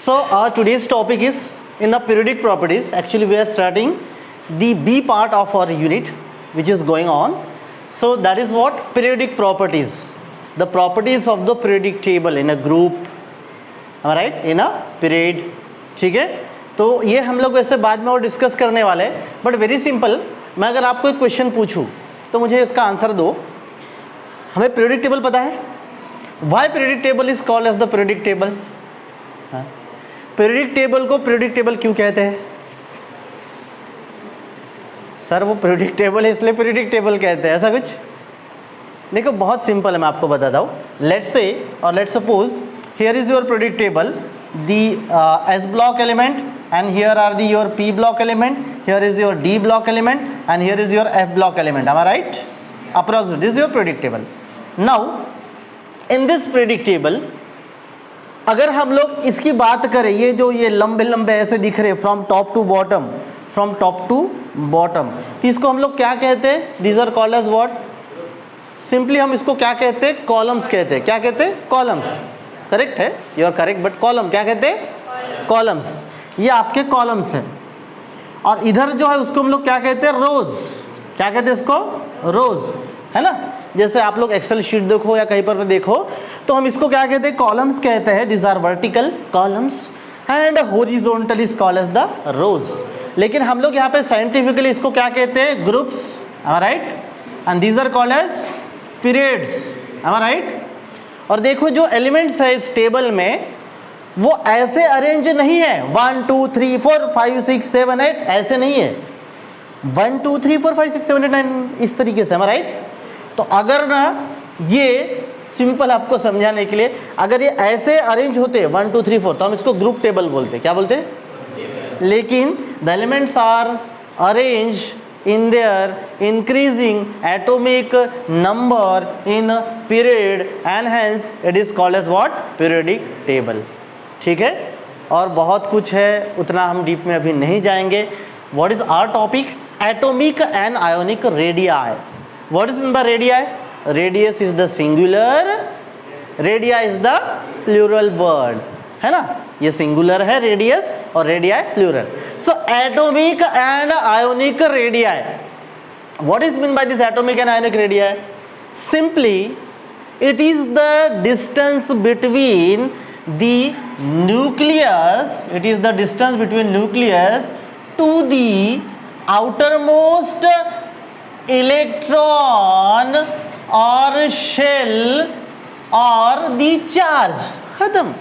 So today's topic is in the periodic properties. Actually, we are starting the B part of our unit, which is going on. So that is what periodic properties. The properties of the periodic table in a group. Am I right? In a period. ठीक है. तो ये हम लोग वैसे बाद में और डिस्कस करने वाले हैं. But very simple. मैं अगर आपको एक क्वेश्चन पूछूं तो मुझे इसका आंसर दो. हमें पीरियडिक टेबल पता है. Why periodic table is called as the periodic table. Periodic table को पीरियडिक टेबल क्यों कहते हैं? सर वो पीरियडिक टेबल है इसलिए पीरियडिक टेबल कहते हैं, ऐसा कुछ? देखो बहुत सिंपल है, मैं आपको बताता हूँ. लेट्स से और let's suppose here is your periodic table, the S block element and here are the your P block element, here is your D block element and here is your F block element. Am I right? Approximately this is your periodic table. Now in this periodic table अगर हम लोग इसकी बात करें, ये जो ये लंबे लंबे ऐसे दिख रहे from top to bottom, from top to bottom, तो इसको हम लोग क्या कहते हैं? These are called as what? Simply हम इसको क्या कहते हैं? कॉलम्स कहते हैं. क्या कहते हैं? कॉलम्स. करेक्ट है, you are correct. But column क्या कहते हैं? कॉलम्स. ये आपके कॉलम्स हैं. और इधर जो है उसको हम लोग क्या कहते हैं? रोज. क्या कहते हैं इसको? रोज, है ना. जैसे आप लोग एक्सेल शीट देखो या कहीं पर देखो तो हम इसको क्या कहते हैं? कॉलम्स कहते हैं. This are vertical columns and horizontal is called as the rows. लेकिन हम लोग यहाँ पे साइंटिफिकली इसको क्या कहते हैं? Groups. Right. And these are called as periods. Right. और देखो जो एलिमेंट्स है इस टेबल में वो ऐसे अरेंज नहीं है 1 2 3 4 5 6 7 8, ऐसे नहीं है 1 2 3 4 5 6 7 8 9 इस तरीके से. राइट. तो अगर ना ये सिंपल आपको समझाने के लिए, अगर ये ऐसे अरेंज होते 1 2 3 4 तो हम इसको ग्रुप टेबल बोलते. क्या बोलते? लेकिन the elements are arrange in their increasing atomic number in period and hence it is called as what? Periodic table. ठीक है. और बहुत कुछ है, उतना हम डीप में अभी नहीं जाएंगे. What is our topic? Atomic and ionic radii. What is meant by radii? Radius is the singular, radii is the plural word, है ना. ये सिंगुलर है रेडियस और radii plural. So atomic and ionic radii. What is mean by this atomic and ionic radii? Simply it is the distance between the nucleus, it is the distance between nucleus to the outermost electron or shell or the charge. खत्म.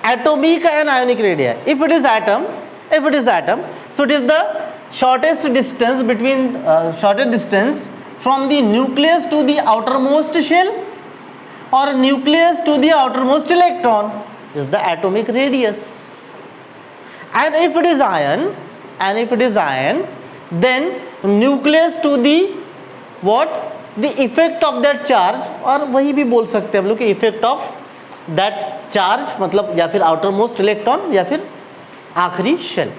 Atomic and ionic radii. If it is atom, so it is the shortest distance between shortest distance from the nucleus to the outermost shell or nucleus to the outermost electron is the atomic radius. And if it is ion, then nucleus to the what? The effect of that charge, और वही भी बोल सकते हैं हम लोग कि effect of that charge, मतलब या फिर आउटर मोस्ट इलेक्ट्रॉन या फिर आखिरी शेल.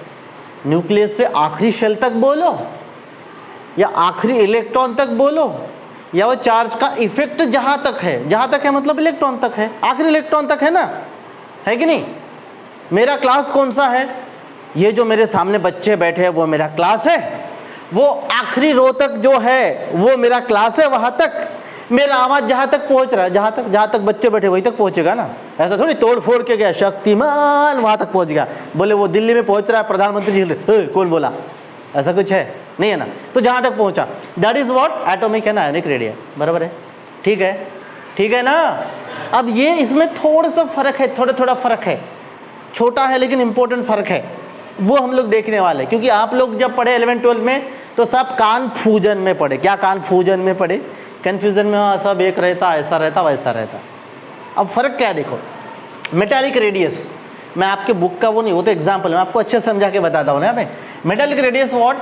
न्यूक्लियस से आखिरी शेल तक बोलो या आखिरी इलेक्ट्रॉन तक बोलो, या वो चार्ज का इफेक्ट जहाँ तक है मतलब इलेक्ट्रॉन तक है, आखिरी इलेक्ट्रॉन तक है ना, है कि नहीं. मेरा क्लास कौन सा है? ये जो मेरे सामने बच्चे बैठे हैं वो मेरा क्लास है. वो आखिरी रो तक जो है वो मेरा क्लास है. वहाँ तक मेरा आवाज जहां तक पहुंच रहा है, जहां तक बच्चे बैठे वहीं तक पहुंचेगा ना. ऐसा थोड़ी तोड़ फोड़ के गया शक्तिमान वहां तक पहुंच गया, बोले वो दिल्ली में पहुंच रहा है प्रधानमंत्री जी, कौन बोला? ऐसा कुछ है नहीं है ना. तो जहां तक पहुंचा, that is what? Atomic and ionic radii. बराबर है. ठीक है ना. अब ये इसमें थोड़ा सा फर्क है, थोड़ा फर्क है, छोटा है लेकिन इंपॉर्टेंट फर्क है. वो हम लोग देखने वाले, क्योंकि आप लोग जब पढ़े 11-12 में तो सब कन्फ्यूजन में पढ़े. क्या कन्फ्यूजन में पढ़े? कन्फ्यूजन में सब एक रहता, ऐसा रहता, वैसा रहता. अब फर्क क्या है? देखो, मेटालिक रेडियस, मैं आपके बुक का वो नहीं, वो तो एग्जाम्पल मैं आपको अच्छे से समझा के बताता हूँ ना. यहाँ पे metallic radius what?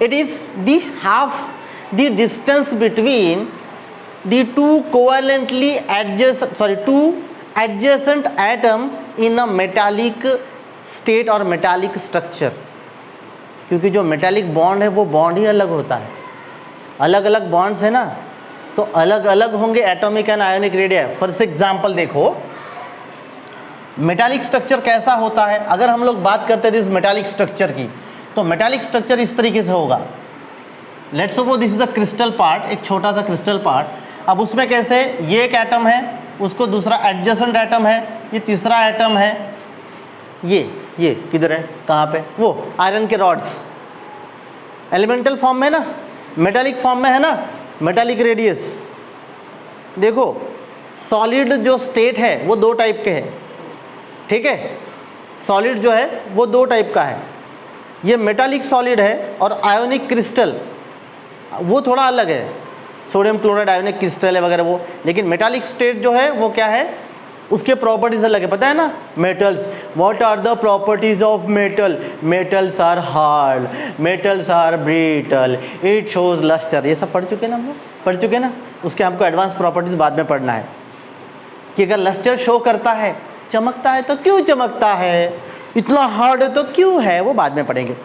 It is the half the distance between the two adjacent atom in a metallic state और मेटालिक स्ट्रक्चर. क्योंकि जो मेटालिक बॉन्ड है वो बॉन्ड ही अलग होता है. अलग अलग बॉन्ड्स है ना, तो अलग अलग होंगे atomic and ionic radii. For example देखो, मेटालिक स्ट्रक्चर कैसा होता है, अगर हम लोग बात करते हैं इस मेटालिक स्ट्रक्चर की, तो मेटालिक स्ट्रक्चर इस तरीके से होगा। Let's suppose this is the crystal part, एक छोटा सा क्रिस्टल पार्ट। अब उसमें कैसे, ये एक एटम है, उसको दूसरा एडजेसेंट एटम है, ये तीसरा एटम है, ये किधर है, कहाँ पे, वो आयरन के रॉड्स एलिमेंटल फॉर्म में ना, मेटालिक फॉर्म में है ना, मेटालिक रेडियस। देखो सॉलिड जो स्टेट है वो दो टाइप के हैं, ठीक है, सॉलिड जो है वो दो टाइप का है, ये मेटालिक सॉलिड है और आयोनिक क्रिस्टल वो थोड़ा अलग है, सोडियम क्लोराइड आयोनिक क्रिस्टल है वगैरह वो, लेकिन मेटालिक स्टेट जो है वो क्या है, उसके प्रॉपर्टीज अलग है, पता है ना। Metals, what are the properties of metal, metals are hard, metals are brittle, it shows lustre, ये सब पढ़ चुके ना हम लोग, पढ़ चुके ना। उसके हमको एडवांस प्रॉपर्टीज बाद में पढ़ना है कि अगर लस्टर शो करता है, चमकता है तो क्यों चमकता है, इतना हार्ड है तो क्यों है, वो बाद में पढ़ेंगे।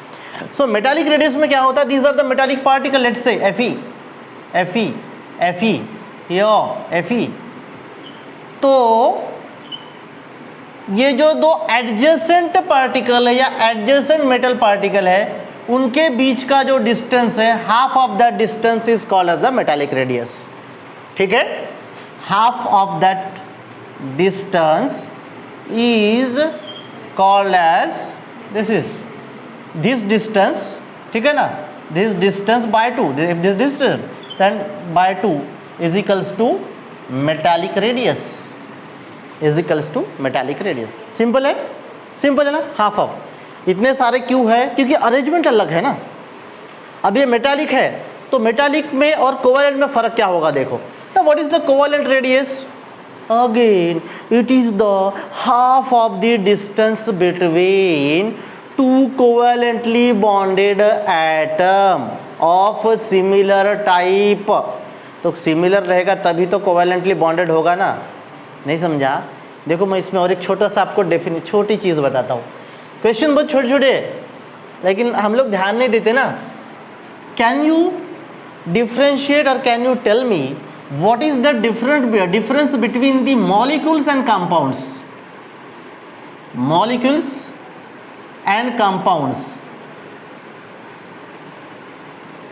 सो मेटालिक रेडियस में क्या होता है, these are the metallic particle, let's say Fe, तो ये जो दो एडजेसेंट पार्टिकल है या एडजेसेंट मेटल पार्टिकल है, उनके बीच का जो डिस्टेंस है, half of that distance is called as the metallic radius, ठीक है। Half of that distance is called as this distance, ठीक है ना, this distance by 2, this distance then by 2 is equals to metallic radius, is equals to metallic radius. Simple है ना, half of. इतने सारे क्यों है, क्योंकि अरेंजमेंट अलग है ना। अब ये मेटालिक है तो मेटालिक में और कोवेलेंट में फर्क क्या होगा, देखो ना, what is the covalent radius, again it is the half of the distance between to covalently bonded atom of similar type. तो सिमिलर रहेगा तभी तो कोवेलेंटली बॉन्डेड होगा ना, नहीं समझा। देखो मैं इसमें और एक छोटा सा आपको छोटी चीज़ बताता हूँ। क्वेश्चन बहुत छोटे छोटे लेकिन हम लोग ध्यान नहीं देते ना। Can you differentiate or can you tell me what is the difference between the molecules and compounds, molecules and compounds,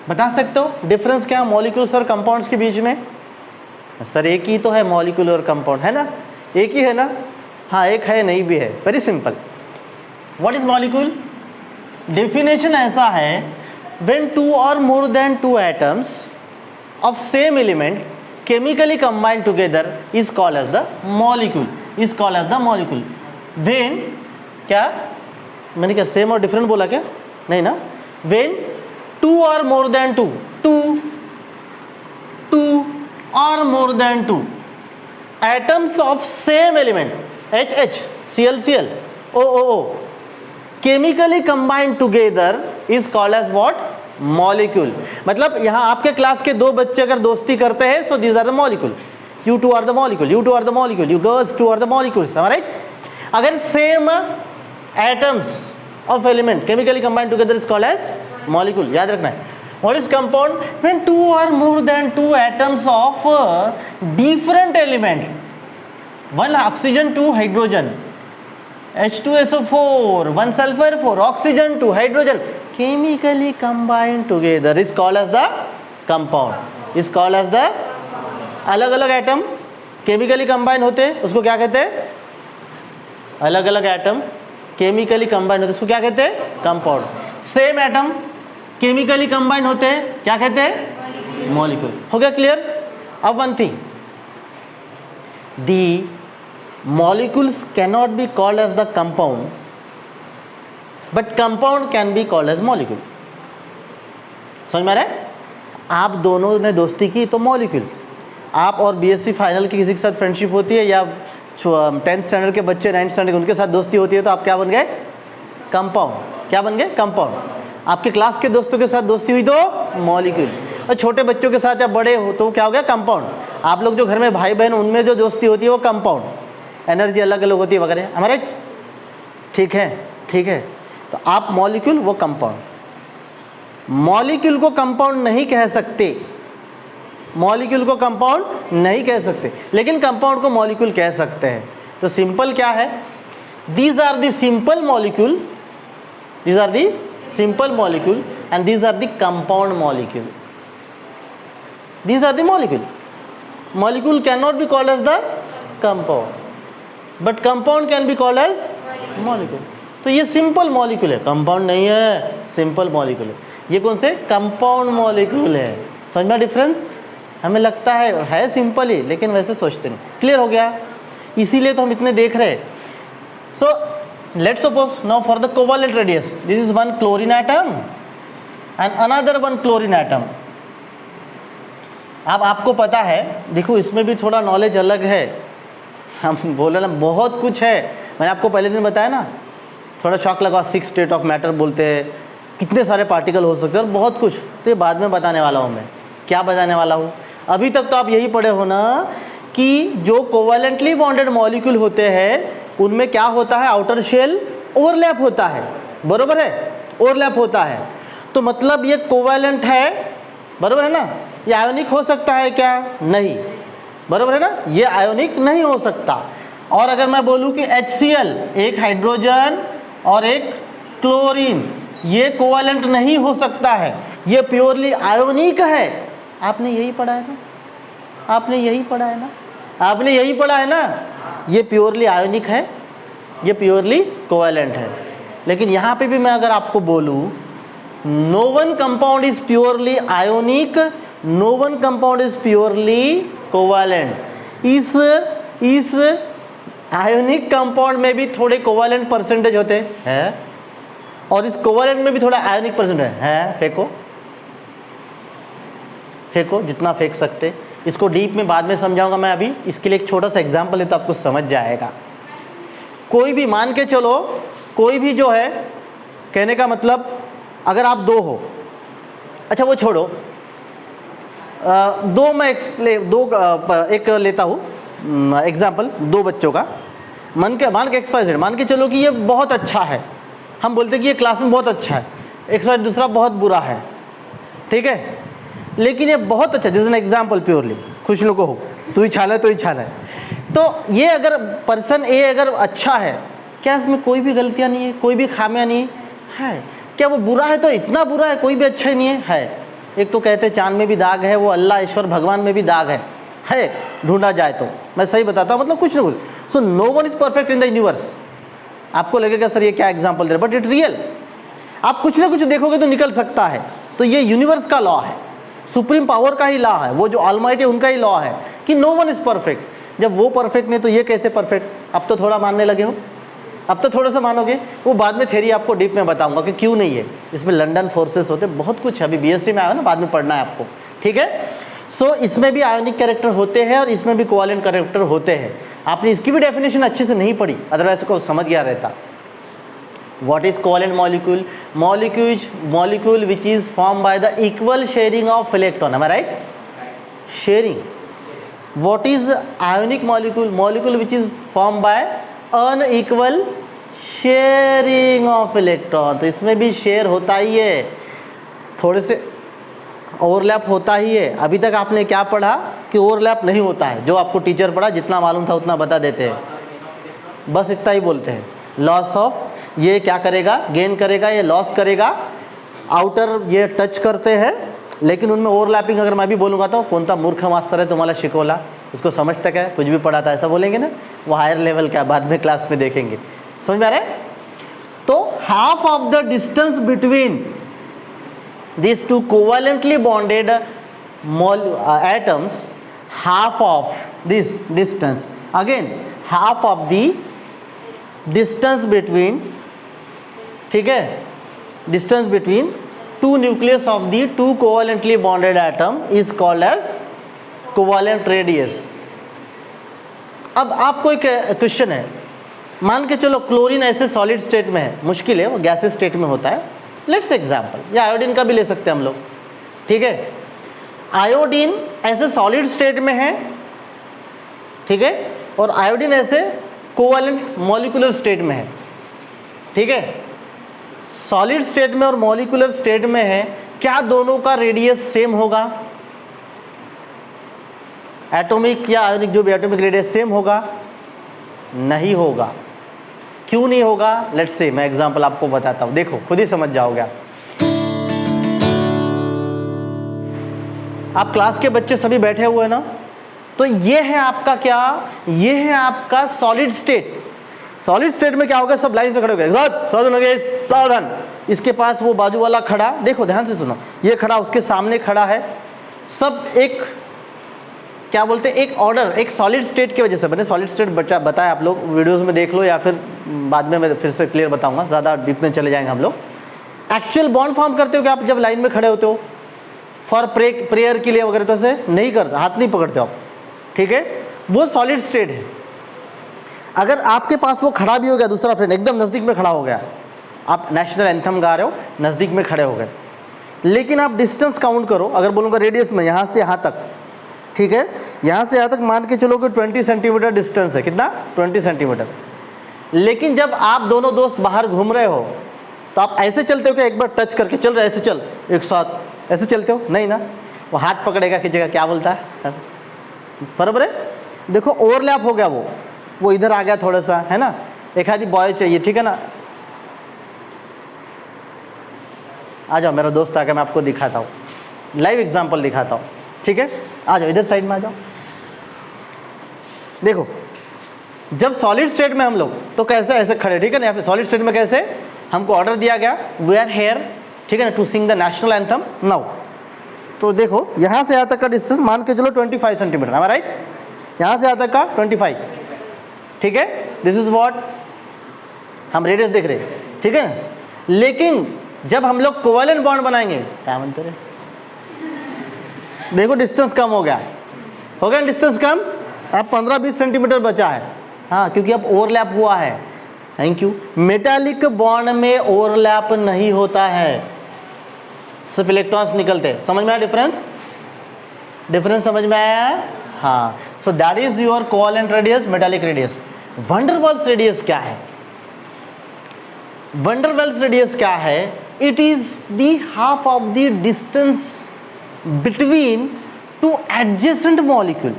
बता सकते हो डिफरेंस क्या है मॉलिक्यूल्स और कंपाउंड्स के बीच में? सर एक ही तो है मॉलिक्यूल और कंपाउंड, है ना, एक ही है ना। हाँ एक है, नहीं भी है, very simple. What is molecule? Definition ऐसा है, when two or more than two atoms of same element chemically combined together is called as the molecule, is called as the molecule. When क्या मैंने क्या सेम और different बोला क्या? नहीं ना। When two or more than two or more than 2 atoms of same element HH, Cl, OO chemically combined together is called as what? Molecule। मतलब यहाँ आपके क्लास के दो बच्चे अगर दोस्ती करते हैं, so these are the molecule, you two are the molecule, you two are the molecule, you girls two are the molecules, am I right? अगर same atoms of element chemically combined together is called as molecule, याद रखना है। What is compound? When two or more than two atoms of different element, one oxygen, two hydrogen, H2SO4, one sulfur, 4 oxygen, 2 hydrogen, chemically combined together is called as the compound, is called as the अलग अलग atom chemically combine होते हैं उसको क्या कहते हैं? अलग अलग एटम केमिकली कंबाइन होते हैं उसको क्या कहते हैं? Compound. Same atom chemically combine होते हैं क्या कहते हैं? मॉलिक्यूल। हो गया क्लियर? अब one thing, the molecules cannot be called as the compound but compound can be called as molecule. समझ में आ रहा है? आप दोनों ने दोस्ती की तो मॉलिक्यूल, आप और बीएससी फाइनल की किसी के साथ फ्रेंडशिप होती है या 10th स्टैंडर्ड के बच्चे 9th स्टैंडर्ड उनके साथ दोस्ती होती है तो आप क्या बन गए? कंपाउंड। क्या बन गए? कंपाउंड। आपके क्लास के दोस्तों के साथ दोस्ती हुई तो मॉलिक्यूल, और छोटे बच्चों के साथ या बड़े हो तो क्या हो गया? कंपाउंड। आप लोग जो घर में भाई बहन उनमें जो दोस्ती होती है वो कंपाउंड, एनर्जी अलग अलग होती है वगैरह, हमारे ठीक है, ठीक है। तो आप मॉलिक्यूल, वो कंपाउंड। मॉलिक्यूल को कंपाउंड नहीं कह सकते, मॉलिक्यूल को कंपाउंड नहीं कह सकते, लेकिन कंपाउंड को मॉलिक्यूल कह सकते हैं। तो सिंपल क्या है, These are the simple molecule. These are the simple molecule, and these are the compound molecule. These are the molecule. Molecule cannot be called as the compound, but compound can be called as molecule. तो ये simple molecule है, compound नहीं है, simple molecule है. ये कौन से compound molecule है. समझ में डिफरेंस. हमें लगता है सिंपल ही, लेकिन वैसे सोचते नहीं. क्लियर हो गया. इसीलिए तो हम इतने देख रहे हैं. So let's suppose now for the covalent radius, this is one chlorine atom and another one chlorine atom. अब आपको पता है, देखो इसमें भी थोड़ा नॉलेज अलग है. हम बोले ना बहुत कुछ है. मैंने आपको पहले दिन बताया ना, थोड़ा शॉक लगा. 6 स्टेट ऑफ मैटर बोलते हैं, कितने सारे पार्टिकल हो सकते हैं और बहुत कुछ. तो ये बाद में बताने वाला हूँ मैं. क्या बताने वाला हूँ? अभी तक तो आप यही पढ़े हो ना कि जो कोवेलेंटली बॉन्डेड मॉलिक्यूल होते हैं उनमें क्या होता है, आउटर शेल ओवरलैप होता है. बरोबर है, ओवरलैप होता है. तो मतलब ये कोवेलेंट है, बरोबर है ना. ये आयोनिक हो सकता है क्या? नहीं. बरोबर है ना, ये आयोनिक नहीं हो सकता. और अगर मैं बोलूँ कि HCl, एक हाइड्रोजन और एक क्लोरीन, ये कोवेलेंट नहीं हो सकता है, ये प्योरली आयोनिक है. आपने यही पढ़ा है ना, आपने यही पढ़ा है ना, आपने यही पढ़ा है ना. ये प्योरली आयोनिक है, ये प्योरली कोवेलेंट है. लेकिन यहाँ पे भी मैं अगर आपको बोलूँ no one compound is purely ionic, no one compound is purely covalent. इस आयोनिक कंपाउंड में भी थोड़े कोवेलेंट परसेंटेज होते हैं और इस कोवेलेंट में भी थोड़ा आयोनिक परसेंटेज है. फेंको फेंको जितना फेंक सकते. इसको डीप में बाद में समझाऊंगा मैं. अभी इसके लिए एक छोटा सा एग्जांपल है तो आपको समझ जाएगा. कोई भी मान के चलो, कोई भी जो है, कहने का मतलब अगर आप दो हो, अच्छा वो छोड़ो, दो मैं एक लेता हूँ एग्जाम्पल. दो बच्चों का मान के XYZ, मान के चलो कि ये बहुत अच्छा है. हम बोलते हैं कि ये क्लास में बहुत अच्छा है. XYZ दूसरा बहुत बुरा है. ठीक है, लेकिन ये बहुत अच्छा. This is an example purely. खुश लोग हो, तू ही छाला तो ही छाला है. तो ये अगर पर्सन ए अगर अच्छा है, क्या इसमें कोई भी गलतियाँ नहीं है, कोई भी खामियाँ नहीं है? क्या वो बुरा है तो इतना बुरा है, कोई भी अच्छा ही नहीं है? एक तो कहते हैं चांद में भी दाग है, वो अल्लाह ईश्वर भगवान में भी दाग है ढूंढा जाए तो. मैं सही बताता हूँ, मतलब कुछ ना कुछ. So no one is perfect in the universe. आपको लगेगा सर ये क्या एग्जाम्पल दे रहे, बट इट रियल. आप कुछ ना कुछ देखोगे तो निकल सकता है. तो ये यूनिवर्स का लॉ है, सुप्रीम पावर का ही लॉ है, वो जो ऑलमाइटी है उनका ही लॉ है कि नो वन इज परफेक्ट. जब वो परफेक्ट नहीं तो ये कैसे परफेक्ट? अब तो थोड़ा मानने लगे हो, अब तो थोड़ा सा मानोगे. वो बाद में थ्योरी आपको डीप में बताऊंगा कि क्यों नहीं है. इसमें लंदन फोर्सेस होते, बहुत कुछ है. अभी BSc में आया ना, बाद में पढ़ना है आपको. ठीक है. सो इसमें भी आयोनिक कैरेक्टर होते हैं और इसमें भी कोवेलेंट कैरेक्टर होते हैं. आपने इसकी भी डेफिनेशन अच्छे से नहीं पढ़ी, अदरवाइज को समझ गया रहता. What is covalent molecule? Molecule which is formed by the equal sharing of electron. Am I right? Sharing. What is ionic molecule? Molecule which is formed by unequal sharing of electron. तो इसमें भी share होता ही है, थोड़े से overlap होता ही है. अभी तक आपने क्या पढ़ा कि ओवरलैप नहीं होता है. जो आपको टीचर पढ़ा, जितना मालूम था उतना बता देते हैं, बस इतना ही बोलते हैं. लॉस ऑफ, ये क्या करेगा, गेन करेगा, ये लॉस करेगा. आउटर ये टच करते हैं, लेकिन उनमें ओवरलैपिंग. अगर मैं भी बोलूँगा तो कोणता मूर्ख मास्तर है तुम्हाला शिकवला, उसको समझता क्या है, कुछ भी पढ़ा था, ऐसा बोलेंगे ना. वो हायर लेवल का बाद में क्लास में देखेंगे. समझ में आ रहा है? तो half of the distance between these two covalently bonded atoms, half of this distance, again half of the distance between, ठीक है, distance between two nucleus of the two covalently bonded atom is called as covalent radius. अब आपको एक question है, मान के चलो chlorine ऐसे सॉलिड स्टेट में है, मुश्किल है, वो गैसेस स्टेट में होता है. लेट्स एग्जाम्पल, या आयोडीन का भी ले सकते हैं हम लोग. ठीक है, आयोडीन ऐसे सॉलिड स्टेट में है, ठीक है, और आयोडीन ऐसे कोवेलेंट मॉलिक्यूलर स्टेट में है. ठीक है, सॉलिड स्टेट में और मॉलिक्यूलर स्टेट में है, क्या दोनों का रेडियस सेम होगा? एटॉमिक या आयोनिक जो भी एटॉमिक रेडियस सेम होगा? नहीं होगा. क्यों नहीं होगा? लेट्स से मैं एग्जांपल आपको बताता हूँ, देखो खुद ही समझ जाओगे आप क्लास के बच्चे सभी बैठे हुए हैं ना, तो ये है आपका क्या, ये है आपका सॉलिड स्टेट। सॉलिड स्टेट में क्या होगा, सब लाइन से खड़े हो गए, सावधान। इसके पास वो बाजू वाला खड़ा, देखो ध्यान से सुनो, ये खड़ा, उसके सामने खड़ा है, सब एक क्या बोलते हैं, एक ऑर्डर, एक सॉलिड स्टेट की वजह से बने। सॉलिड स्टेट बताया आप लोग वीडियोस में देख लो, या फिर बाद में मैं फिर से क्लियर बताऊंगा, ज़्यादा डीप में चले जाएंगे हम लोग। एक्चुअल बॉन्ड फॉर्म करते हो कि आप जब लाइन में खड़े होते हो फॉर प्रेयर के लिए वगैरह, तो से नहीं करते, हाथ नहीं पकड़ते आप, ठीक है, वो सॉलिड स्टेट है। अगर आपके पास वो खड़ा भी हो गया, दूसरा फ्रेंड एकदम नज़दीक में खड़ा हो गया, आप नेशनल एंथम गा रहे हो, नज़दीक में खड़े हो गए, लेकिन आप डिस्टेंस काउंट करो, अगर बोलूँगा रेडियस में यहाँ से यहाँ तक, ठीक है, यहाँ से यहाँ तक मान के चलो कि 20 सेंटीमीटर डिस्टेंस है, कितना, 20 सेंटीमीटर। लेकिन जब आप दोनों दोस्त बाहर घूम रहे हो तो आप ऐसे चलते हो कि एक बार टच करके चल रहे, ऐसे चल एक साथ ऐसे चलते हो, नहीं ना, वो हाथ पकड़ेगा खींचेगा, क्या बोलता है, बराबर है। देखो ओवरलैप हो गया, वो इधर आ गया थोड़ा सा, है ना, एक आधी बॉय चाहिए, ठीक है ना, आ जाओ मेरा दोस्त आकर मैं आपको दिखाता हूँ, लाइव एग्जांपल दिखाता हूँ, ठीक है, आ जाओ इधर साइड में आ जाओ। देखो जब सॉलिड स्टेट में हम लोग तो कैसे ऐसे खड़े, ठीक है ना, सॉलिड स्टेट में कैसे हमको ऑर्डर दिया गया, वी आर हेयर, ठीक है ना, to sing the national anthem now. तो देखो यहाँ से यहाँ तक का डिस्टेंस मान के चलो 25 सेंटीमीटर, है राइट, यहाँ से यहाँ तक का 25, ठीक है, दिस इज व्हाट हम रेडियस देख रहे हैं, ठीक है। लेकिन जब हम लोग कोवेलेंट बॉन्ड बनाएंगे, क्या मानते रहे, देखो डिस्टेंस कम हो गया डिस्टेंस कम, अब 15-20 सेंटीमीटर बचा है, हाँ, क्योंकि अब ओवरलैप हुआ है। Thank you. मेटालिक बॉन्ड में ओवरलैप नहीं होता है, सिर्फ इलेक्ट्रॉन्स निकलते हैं। समझ में आया डिफरेंस समझ में आया? हाँ, so that is your covalent radius, metallic radius. Van der Waals radius क्या है? वंडर वाल्स रेडियस क्या है? It is the half of the distance between two adjacent molecule.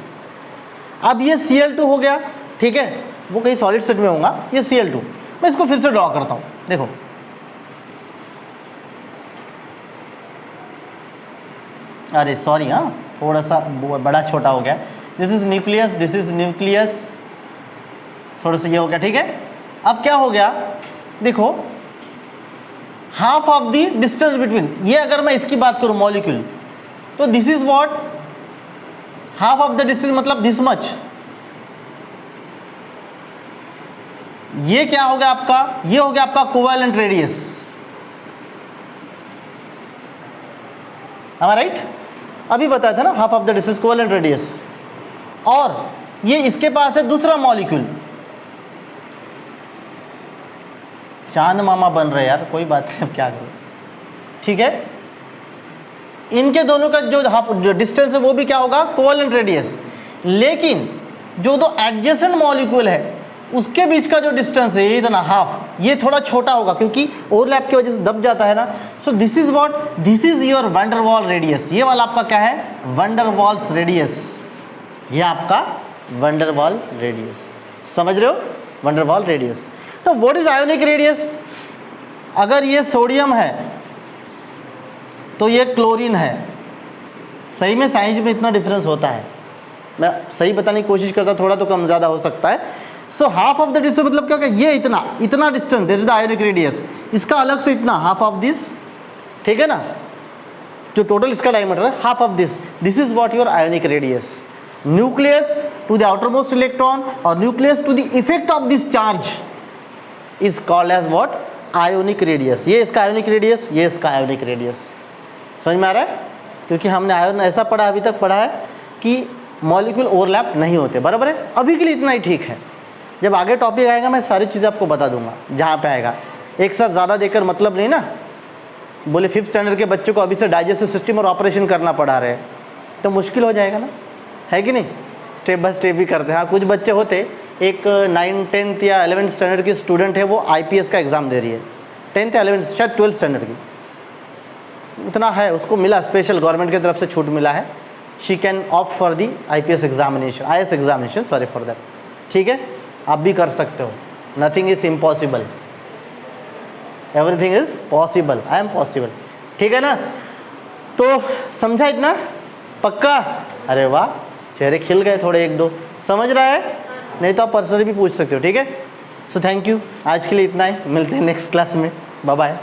अब ये Cl2 हो गया, ठीक है, वो कहीं सॉलिड स्टेट में होगा, ये Cl2, मैं इसको फिर से ड्रॉ करता हूं, देखो अरे सॉरी, हाँ थोड़ा सा बड़ा छोटा हो गया, this is nucleus, this is nucleus, थोड़ा सा ये हो गया, ठीक है। अब क्या हो गया, देखो half of the distance between, ये अगर मैं इसकी बात करूं मॉलिक्यूल, तो this is what, half of the distance मतलब दिस मच। ये क्या हो गया आपका, ये हो गया आपका covalent radius, am I right? अभी बताया था ना, half of the distance covalent radius. और ये इसके पास है दूसरा मॉलिक्यूल, चांद मामा बन रहे यार, कोई बात नहीं, अब क्या करें, ठीक है। इनके दोनों का जो डिस्टेंस है वो भी क्या होगा, कोवेलेंट रेडियस। लेकिन जो दो एडजेसेंट मॉलिक्यूल है उसके बीच का जो डिस्टेंस है ये इतना हाफ, ये थोड़ा छोटा होगा क्योंकि ओवरलैप की वजह से दब जाता है ना। So this is what, this is your wonder वाल रेडियस। ये वाला आपका क्या है, वंडर वाल्स रेडियस, ये आपका वंडर वाल रेडियस, समझ रहे हो, वंडर वाल रेडियस। तो व्हाट इज आयोनिक रेडियस? अगर ये सोडियम है तो ये क्लोरीन है। सही में साइंस में इतना डिफरेंस होता है, मैं सही बताने की कोशिश करता, थोड़ा तो कम ज़्यादा हो सकता है। So half of the distance मतलब क्या, ये इतना distance, this is the ionic radius, इसका अलग से इतना, हाफ ऑफ दिस, ठीक है ना, जो टोटल इसका डायमीटर है, half of this is what your ionic radius. Nucleus to the outermost electron और nucleus to the effect of this charge is called as what, ionic radius. ये इसका ionic radius, ये इसका आयोनिक रेडियस। समझ में आ रहा है? क्योंकि हमने आयोन ऐसा पढ़ा, अभी तक पढ़ा है कि मॉलिक्यूल ओवरलैप नहीं होते, बराबर है। अभी के लिए इतना ही ठीक है, जब आगे टॉपिक आएगा मैं सारी चीज़ें आपको बता दूंगा जहाँ पे आएगा। एक साथ ज़्यादा देकर मतलब नहीं ना, बोले 5th स्टैंडर्ड के बच्चों को अभी से डाइजेस्टिव सिस्टम और ऑपरेशन करना पड़ा रहे तो मुश्किल हो जाएगा ना, है कि नहीं। स्टेप बाय स्टेप भी करते हैं। हाँ, कुछ बच्चे होते, एक 9th 10th या 11th स्टैंडर्ड की स्टूडेंट है, वो IPS का एग्ज़ाम दे रही है, 10th या 11th शायद 12th स्टैंडर्ड की, उतना है, उसको मिला स्पेशल गवर्नमेंट की तरफ से छूट मिला है, she can opt for the IPS examination, IS examination, sorry for that, ठीक है, आप भी कर सकते हो, nothing is impossible, everything is possible, I am possible. ठीक है ना, तो समझा इतना पक्का? अरे वाह, चेहरे खिल गए थोड़े एक दो, समझ रहा है? नहीं तो आप पर्सनली भी पूछ सकते हो। ठीक है, सो थैंक यू, आज के लिए इतना ही, मिलते हैं नेक्स्ट क्लास में, बाय बाय।